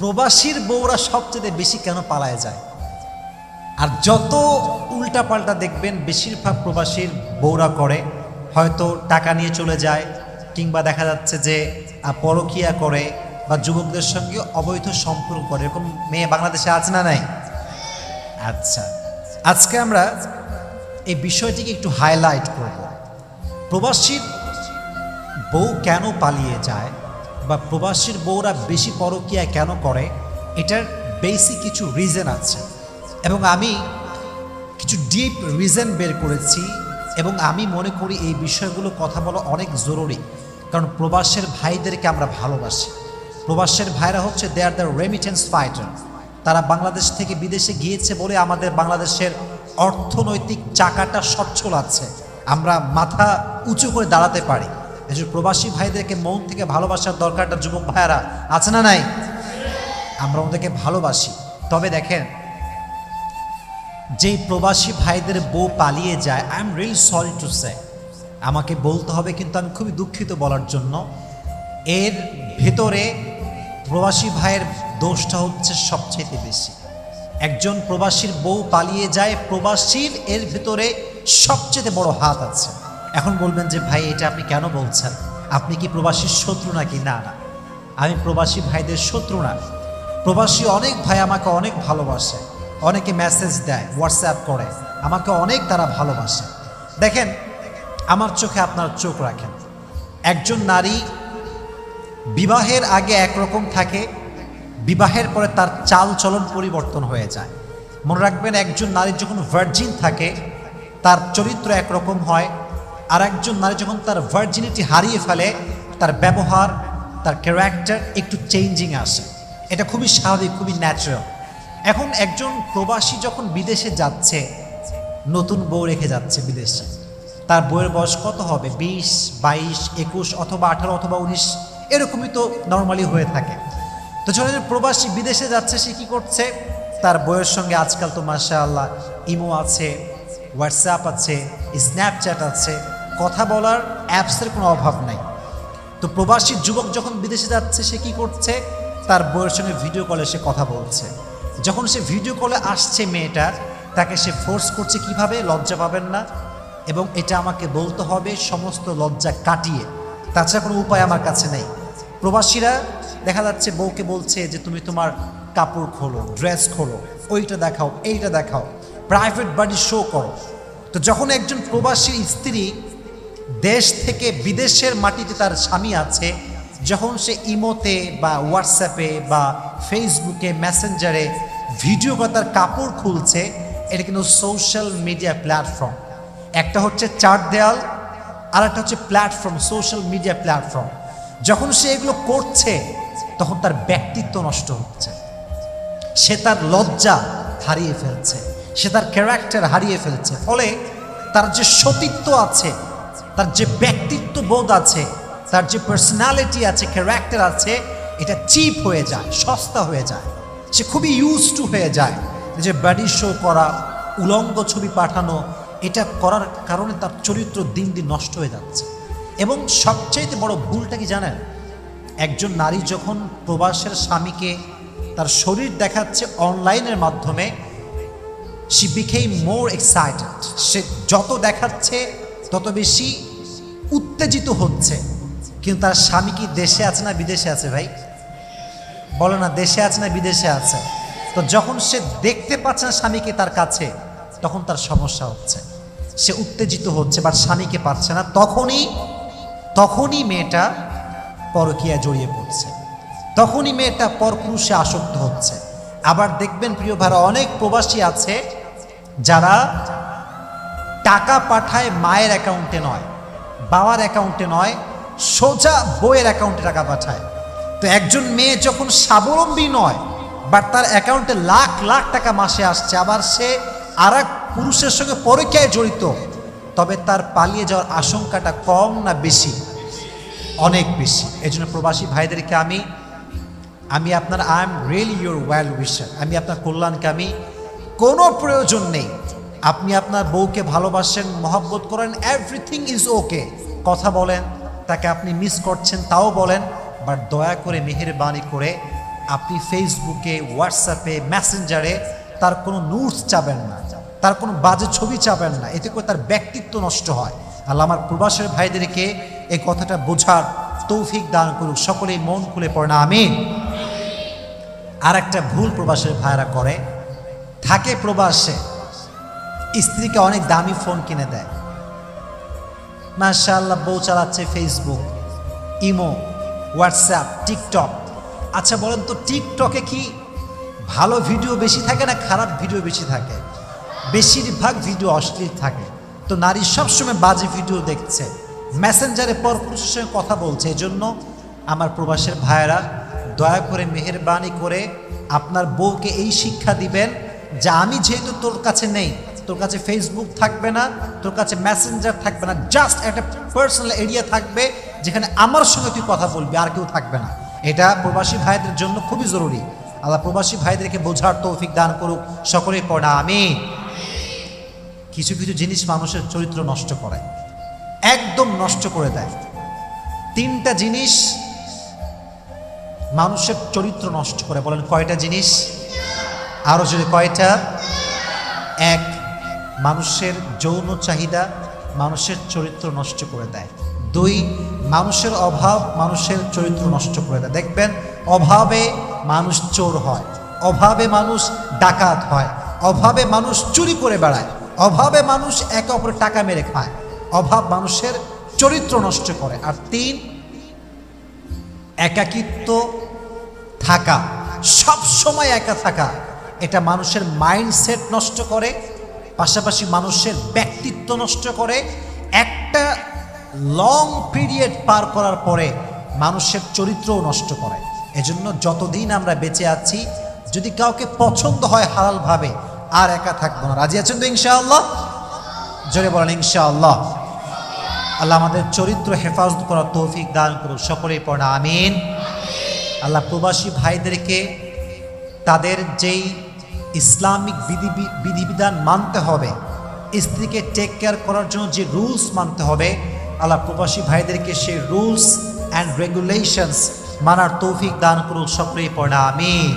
প্রবাসীর বউরা সবচেয়ে বেশি কেন পালায় যায়? আর যত উল্টাপাল্টা দেখবেন বেশিরভাগ প্রবাসীর বউরা করে, হয়তো টাকা নিয়ে চলে যায়, কিংবা দেখা যাচ্ছে যে পরকীয়া করে, বা যুবকদের সঙ্গে অবৈধ সম্পর্ক করে। এরকম মেয়ে বাংলাদেশে আছে না নাই? আচ্ছা, আজকে আমরা এই বিষয়টিকে একটু হাইলাইট করব। প্রবাসীর বউ কেন পালিয়ে যায়, বা প্রবাসীর বউরা বেশি পরকীয়া কেন করে, এটার বেসিক কিছু রিজন আছে, এবং আমি কিছু ডিপ রিজন বের করেছি, এবং আমি মনে করি এই বিষয়গুলো কথা বলা অনেক জরুরি। কারণ প্রবাসের ভাইদেরকে আমরা ভালোবাসি। প্রবাসের ভাইরা হচ্ছে দে আর দ্য রেমিটেন্স ফাইটার। তারা বাংলাদেশ থেকে বিদেশে গিয়েছে বলে আমাদের বাংলাদেশের অর্থনৈতিক চাকাটা সচ্ছল আছে, আমরা মাথা উঁচু করে দাঁড়াতে পারি। এই যে প্রবাসী ভাইদেরকে মন থেকে ভালোবাসার দরকারটা যুবক ভাইয়ারা আছে না নাই? আমরা ওদেরকে ভালোবাসি। তবে দেখেন, যেই প্রবাসী ভাইদের বউ পালিয়ে যায়, I am really sorry to say, আমাকে বলতে হবে, কিন্তু আমি খুবই দুঃখিত বলার জন্য, এর ভেতরে প্রবাসী ভাইয়ের দোষটা হচ্ছে সবচেয়ে বেশি। একজন প্রবাসীর বউ পালিয়ে যায়, প্রবাসীর এর ভেতরে সবচেয়ে বড় হাত আছে। এখন বলবেন যে ভাই এটা আপনি কেন বলছেন, আপনি কি প্রবাসীর শত্রু নাকি? না না, আমি প্রবাসী ভাইদের শত্রু না। প্রবাসী অনেক ভাই আমাকে অনেক ভালোবাসে, অনেকে মেসেজ দেয়, হোয়াটসঅ্যাপ করে, আমাকে অনেক তারা ভালোবাসে। দেখেন, আমার চোখে আপনার চোখ রাখেন। একজন নারী বিবাহের আগে একরকম থাকে, বিবাহের পরে তার চাল চলন পরিবর্তন হয়ে যায়। মনে রাখবেন, একজন নারী যখন ভার্জিন থাকে তার চরিত্র একরকম হয়, আর একজন নারী যখন তার ভার্জিনিটি হারিয়ে ফেলে তার ব্যবহার, তার ক্যারেক্টার একটু চেঞ্জিং আসে। এটা খুবই স্বাভাবিক, খুবই ন্যাচারাল। এখন একজন প্রবাসী যখন বিদেশে যাচ্ছে, নতুন বউ রেখে যাচ্ছে বিদেশে, তার বউয়ের বয়স কত হবে? 20, 22, 21 অথবা 18 অথবা 19, এরকমই তো নর্মালি হয়ে থাকে। তো যখন প্রবাসী বিদেশে যাচ্ছে, সে কী করছে? তার বউয়ের সঙ্গে আজকাল তো মাশাআল্লাহ ইমো আছে, হোয়াটসঅ্যাপ আছে, স্ন্যাপচ্যাট আছে, কথা বলার অ্যাপসের কোনো অভাব নাই। তো প্রবাসী যুবক যখন বিদেশে যাচ্ছে, সে কী করছে? তার বউয়ের সঙ্গে ভিডিও কলে সে কথা বলছে। যখন সে ভিডিও কলে আসছে মেয়েটা, তাকে সে ফোর্স করছে কিভাবে? লজ্জা পাবেন না, এবং এটা আমাকে বলতে হবে সমস্ত লজ্জা কাটিয়ে, তাছাড়া কোনো উপায় আমার কাছে নেই। প্রবাসীরা দেখা যাচ্ছে বউকে বলছে যে তুমি তোমার কাপড় খোলো, ড্রেস খোলো, ওইটা দেখাও, এইটা দেখাও, প্রাইভেট বাড়ি শো করো। তো যখন একজন প্রবাসী স্ত্রী দেশ থেকে বিদেশের মাটিতে তার স্বামী আছে, যখন সে ইমোতে বা হোয়াটসঅ্যাপে বা ফেসবুকে মেসেঞ্জারে ভিডিও বা তার কাপড় খুলছে, এটা কিন্তু সোশ্যাল মিডিয়া প্ল্যাটফর্ম। একটা হচ্ছে চার দেয়াল, আর একটা হচ্ছে প্ল্যাটফর্ম, সোশ্যাল মিডিয়া প্ল্যাটফর্ম। যখন সে এগুলো করছে, তখন তার ব্যক্তিত্ব নষ্ট হচ্ছে, সে তার লজ্জা হারিয়ে ফেলছে, সে তার ক্যারেক্টার হারিয়ে ফেলছে। ফলে তার যে সতীত্ব আছে, তার যে ব্যক্তিত্ব বোধ আছে, তার যে পার্সোনালিটি আছে, ক্যারেক্টার আছে, এটা চিপ হয়ে যায়, সস্তা হয়ে যায়। সে খুবই ইউজ টু হয়ে যায় যে বডি শো করা, উলঙ্গ ছবি পাঠানো, এটা করার কারণে তার চরিত্র দিন দিন নষ্ট হয়ে যাচ্ছে। এবং সবচাইতে বড় ভুলটা কি জানেন? একজন নারী যখন প্রবাসের স্বামীকে তার শরীর দেখাচ্ছে অনলাইনের মাধ্যমে, শি বিকেম মোর এক্সাইটেড। সে যত দেখাচ্ছে তত বেশি উত্তেজিত হচ্ছে। কিন্তু তার স্বামী কি দেশে আছে না বিদেশে আছে? ভাই বলো না, দেশে আছে না বিদেশে আছে? তো যখন সে দেখতে পাচ্ছে না স্বামীকে তার কাছে, তখন তার সমস্যা হচ্ছে, সে উত্তেজিত হচ্ছে, বাট স্বামীকে পাচ্ছে না। তখনই মেয়েটা পরকীয়ায় জড়িয়ে পড়ছে, তখনই মেয়েটা পরপুরুষে আসক্ত হচ্ছে। আবার দেখবেন প্রিয় ভাইরা, অনেক প্রবাসী আছে যারা টাকা পাঠায় মায়ের অ্যাকাউন্টে নয়, বাবার অ্যাকাউন্টে নয়, সোজা বউয়ের অ্যাকাউন্টে টাকা পাঠায়। তো একজন মেয়ে যখন স্বাবলম্বী নয়, বাট তার অ্যাকাউন্টে লাখ লাখ টাকা মাসে আসছে, আবার সে আর এক পুরুষের সঙ্গে পরকীয়ায় জড়িত, তবে তার পালিয়ে যাওয়ার আশঙ্কাটা কম না বেশি? অনেক বেশি। এই জন্য প্রবাসী ভাইদেরকে আমি আপনার I am really your well উইশার, আমি আপনার কল্যাণকামী। কোনো প্রয়োজন নেই, আপনি আপনার বউকে ভালোবাসেন, মহব্বত করেন, এভরিথিং ইজ ওকে, কথা বলেন, তাকে আপনি মিস করছেন তাও বলেন, বাট দয়া করে মেহেরবানি করে আপনি ফেসবুকে, হোয়াটসঅ্যাপে, মেসেঞ্জারে তার কোনো নোটস চাবেন না, তার কোনো বাজে ছবি চাবেন না, এতে করে তার ব্যক্তিত্ব নষ্ট হয়। আল্লাহ আমার প্রবাসের ভাইদেরকে এই কথাটা বোঝার তৌফিক দান করুক, সকলেই মন খুলে পড়ে না আমিন। আর একটা ভুল প্রবাসের ভাইরা করে, থাকে প্রবাসে, স্ত্রীকে অনেক দামি ফোন কিনে দেয়, মাশাআল্লাহ বউ চালাচ্ছে ফেসবুক, ইমো, হোয়াটসঅ্যাপ, টিকটক। আচ্ছা বলেন তো, টিকটকে কি ভালো ভিডিও বেশি থাকে না খারাপ ভিডিও বেশি থাকে? বেশিরভাগ ভিডিও অশ্লীল থাকে। তো নারী সবসময় বাজে ভিডিও দেখছে, মেসেঞ্জারে পরপুরুষের সঙ্গে কথা বলছে। এজন্য আমার প্রবাসের ভাইয়েরা দয়া করে মেহেরবানি করে আপনার বউকে এই শিক্ষা দিবেন যে আমি যেহেতু তোর কাছে নেই, তোর কাছে ফেসবুক থাকবে না, তোর কাছে মেসেঞ্জার থাকবে না, জাস্ট একটা পার্সোনাল এরিয়া থাকবে যেখানে আমার সঙ্গে তুই কথা বলবি, আর কেউ থাকবে না। এটা প্রবাসী ভাইদের জন্য খুবই জরুরি। আল্লাহ প্রবাসী ভাইদেরকে বোঝার তৌফিক দান করুক, সকলেই পড়া আমিন। কিছু কিছু জিনিস মানুষের চরিত্র নষ্ট করে, একদম নষ্ট করে দেয়। তিনটা জিনিস মানুষের চরিত্র নষ্ট করে, বলেন কয়টা জিনিস? আরো যদি কয়টা? এক, মানুষের যৌন চাহিদা মানুষের চরিত্র নষ্ট করে দেয়। দুই, মানুষের অভাব মানুষের চরিত্র নষ্ট করে দেয়। দেখবেন অভাবে মানুষ চোর হয়, অভাবে মানুষ ডাকাত হয়, অভাবে মানুষ চুরি করে বেড়ায়, অভাবে মানুষ একে অপরের টাকা মেরে খায়। অভাব মানুষের চরিত্র নষ্ট করে। আর তিন, একাকিত্ব থাকা, সব সময় একা থাকা, এটা মানুষের মাইন্ডসেট নষ্ট করে, পাশাপাশি মানুষের ব্যক্তিত্ব নষ্ট করে। একটা লং পিরিয়ড পার করার পরে মানুষের চরিত্রও নষ্ট করে। এজন্য যতদিন আমরা বেঁচে আছি, যদি কাউকে পছন্দ হয় হালালভাবে, আর একা থাকবো না। রাজি আছেন তো ইনশাআল্লাহ? জোরে বলেন ইনশাআল্লাহ। আল্লাহ আমাদের চরিত্র হেফাজত করার তৌফিক দান করুন, সকলেই পড়া আমিন। আল্লাহ প্রবাসী ভাইদেরকে তাদের যেই ইসলামিক বিধিবিধান মানতে হবে, স্ত্রীকে টেক কেয়ার করার জন্য যে রুলস মানতে হবে, আল্লাহ প্রবাসী ভাইদেরকে সেই রুলস অ্যান্ড রেগুলেশনস মানার তৌফিক দান করুন, সকলেই পড়া আমিন।